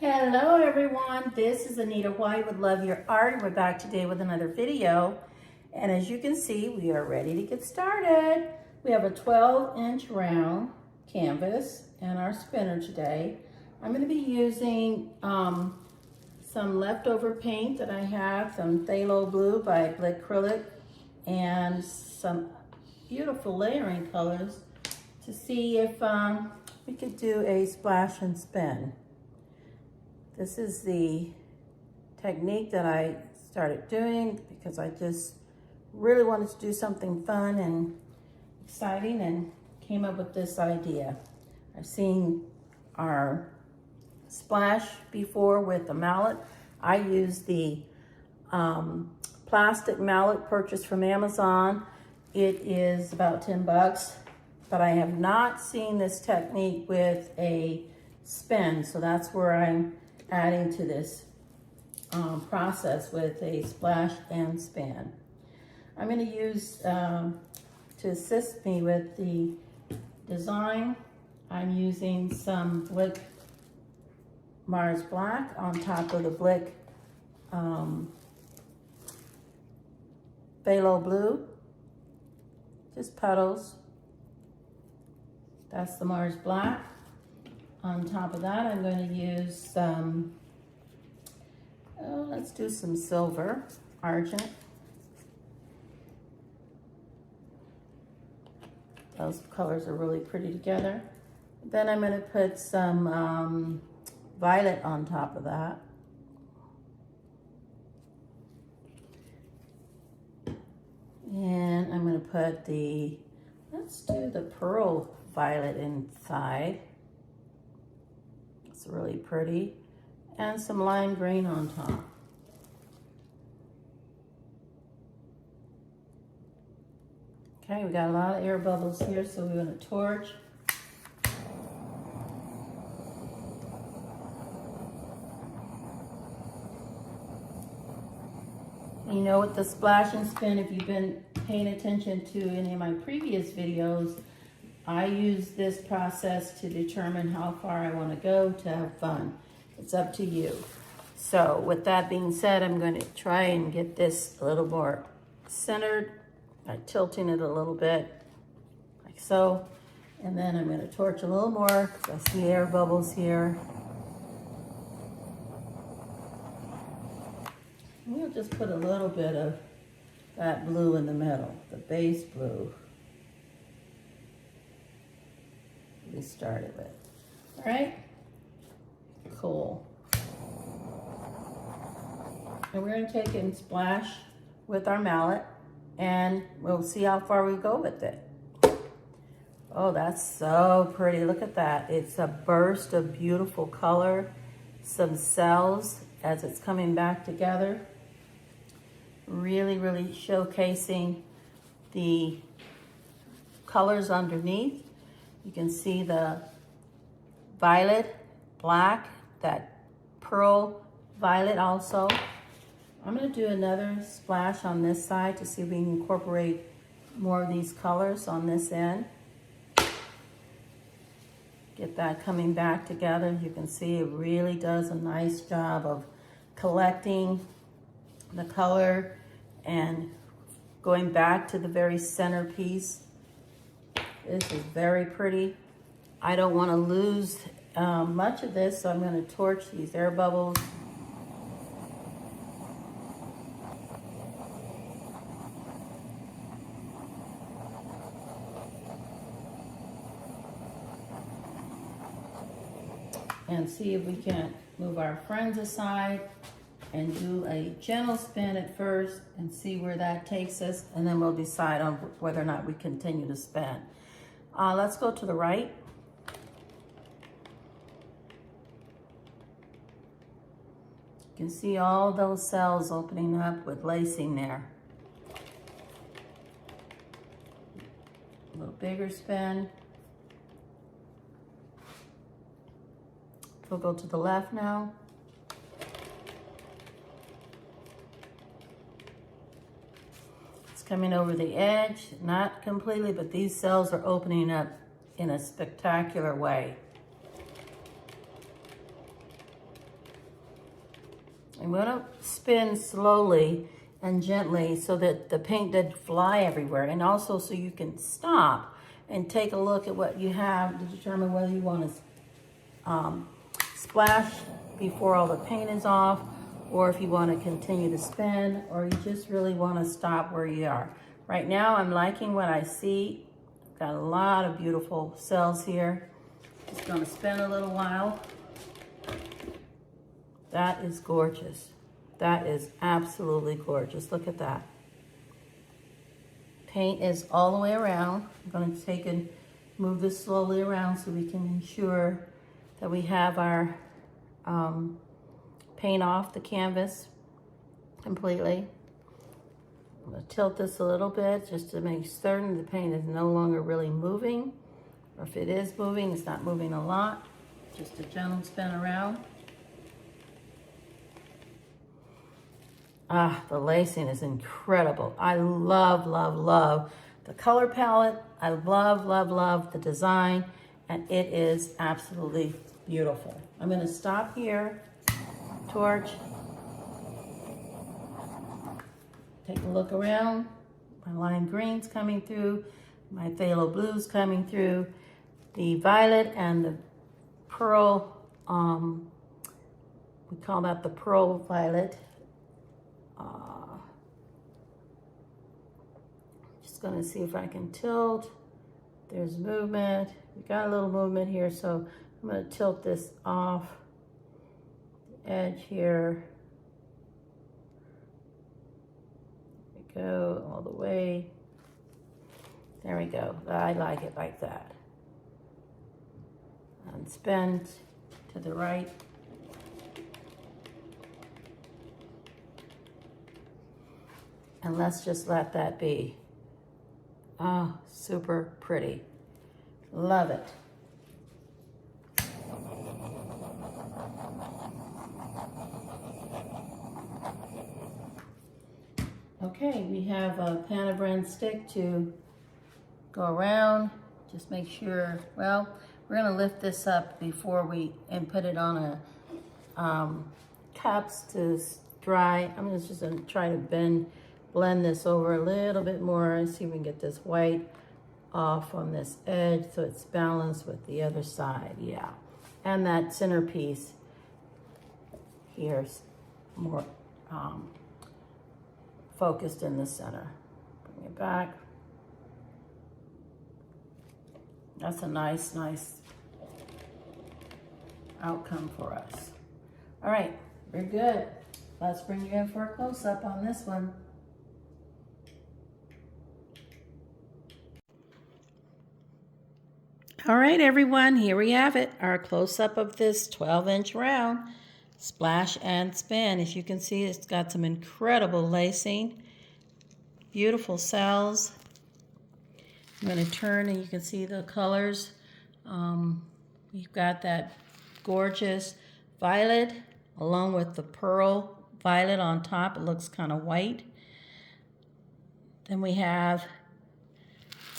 Hello everyone, this is Anita White with Love Your Art. We're back today with another video. And as you can see, we are ready to get started. We have a 12-inch round canvas and our spinner today. I'm going to be using some leftover paint that I have, some Phthalo blue by Blickrylic, and some beautiful layering colors to see if we could do a splash and spin. This is the technique that I started doing because I just really wanted to do something fun and exciting and came up with this idea. I've seen our splash before with the mallet. I use the plastic mallet purchased from Amazon. It is about 10 bucks, but I have not seen this technique with a spin, so that's where I'm adding to this process with a splash and span. I'm going to use, to assist me with the design, I'm using some Blick Mars Black on top of the Blick Phthalo Blue, just petals. That's the Mars Black. On top of that, I'm going to use some, let's do some silver, Argent. Those colors are really pretty together. Then I'm going to put some violet on top of that. And I'm going to put let's do the pearl violet inside. It's really pretty. And some lime green on top. Okay, we got a lot of air bubbles here, so we're going to torch. You know, with the splash and spin, if you've been paying attention to any of my previous videos, I use this process to determine how far I want to go to have fun. It's up to you. So with that being said, I'm going to try and get this a little more centered by tilting it a little bit, like so. And then I'm going to torch a little more because I see air bubbles here. And we'll just put a little bit of that blue in the middle, the base blue we started with. All right, cool. And we're going to take it and splash with our mallet, and we'll see how far we go with it. Oh, that's so pretty. Look at that. It's a burst of beautiful color, some cells as it's coming back together. Really, really showcasing the colors underneath. You can see the violet, black, that pearl violet also. I'm going to do another splash on this side to see if we can incorporate more of these colors on this end. Get that coming back together. You can see it really does a nice job of collecting the color and going back to the very center piece. This is very pretty. I don't want to lose much of this, so I'm going to torch these air bubbles. And see if we can move our friends aside and do a gentle spin at first and see where that takes us, and then we'll decide on whether or not we continue to spin. Let's go to the right. You can see all those cells opening up with lacing there. A little bigger spin. We'll go to the left now. It's coming over the edge, not completely, but these cells are opening up in a spectacular way. I'm gonna spin slowly and gently so that the paint doesn't fly everywhere, and also so you can stop and take a look at what you have to determine whether you want to splash before all the paint is off, or if you want to continue to spin, or you just really want to stop where you are. Right now, I'm liking what I see. Got a lot of beautiful cells here. Just gonna spin a little while. That is gorgeous. That is absolutely gorgeous. Look at that. Paint is all the way around. I'm going to take and move this slowly around so we can ensure that we have our paint off the canvas completely. I'm going to tilt this a little bit just to make certain the paint is no longer really moving. Or if it is moving, it's not moving a lot. Just a gentle spin around. Ah, the lacing is incredible. I love, love, love the color palette. I love, love, love the design, and it is absolutely beautiful. I'm gonna stop here, torch, take a look around. My lime green's coming through, my phthalo blue's coming through, the violet and the pearl, we call that the pearl violet. Just gonna see if I can tilt. There's movement. We got a little movement here, so I'm gonna tilt this off the edge here. There we go, all the way. There we go. I like it like that. And spin to the right. And let's just let that be. Oh, super pretty. Love it. Okay, we have a Panabran stick to go around. Just make sure, well, we're gonna lift this up before we, and put it on a cups to dry. I'm just gonna try to blend this over a little bit more and see if we can get this white off on this edge so it's balanced with the other side. Yeah, and that centerpiece here's more focused in the center. Bring it back. That's a nice outcome for us. All right, we're good. Let's bring you in for a close-up on this one. All right, everyone, here we have it, our close-up of this 12-inch round splash and spin. As you can see, it's got some incredible lacing, beautiful cells. I'm going to turn and you can see the colors. We've got that gorgeous violet along with the pearl violet on top. It looks kind of white. Then we have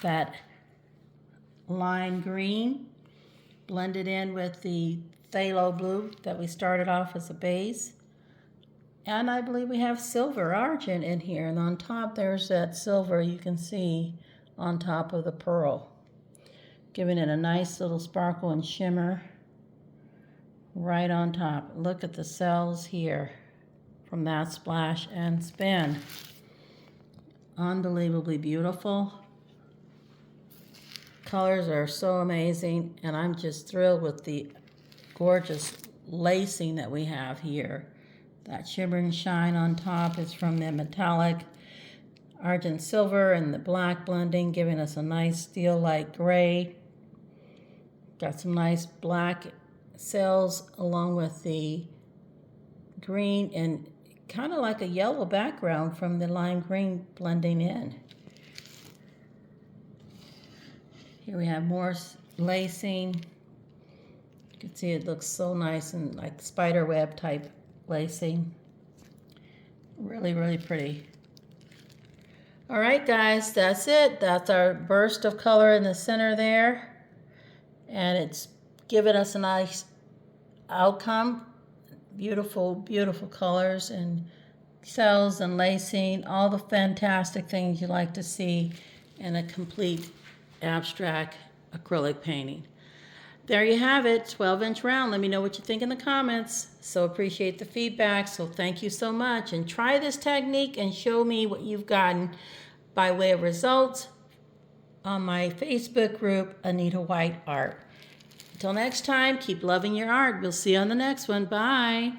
that lime green blended in with the phthalo blue that we started off as a base. And I believe we have silver argent in here, and on top there's that silver you can see on top of the pearl, giving it a nice little sparkle and shimmer right on top. Look at the cells here from that splash and spin. Unbelievably beautiful. Colors are so amazing, and I'm just thrilled with the gorgeous lacing that we have here. That shimmer and shine on top is from the metallic argent silver and the black blending, giving us a nice steel-like gray. Got some nice black cells along with the green and kind of like a yellow background from the lime green blending in. Here we have more lacing. You can see it looks so nice and like spider web type lacing. Really, really pretty. All right, guys, that's it. That's our burst of color in the center there. And it's given us a nice outcome. beautiful, beautiful colors and cells and lacing, all the fantastic things you like to see in a complete abstract acrylic painting. There you have it, 12-inch round. Let me know what you think in the comments. So appreciate the feedback. So thank you so much. And try this technique and show me what you've gotten by way of results on my Facebook group, Anita White Art. Until next time, keep loving your art. We'll see you on the next one. Bye.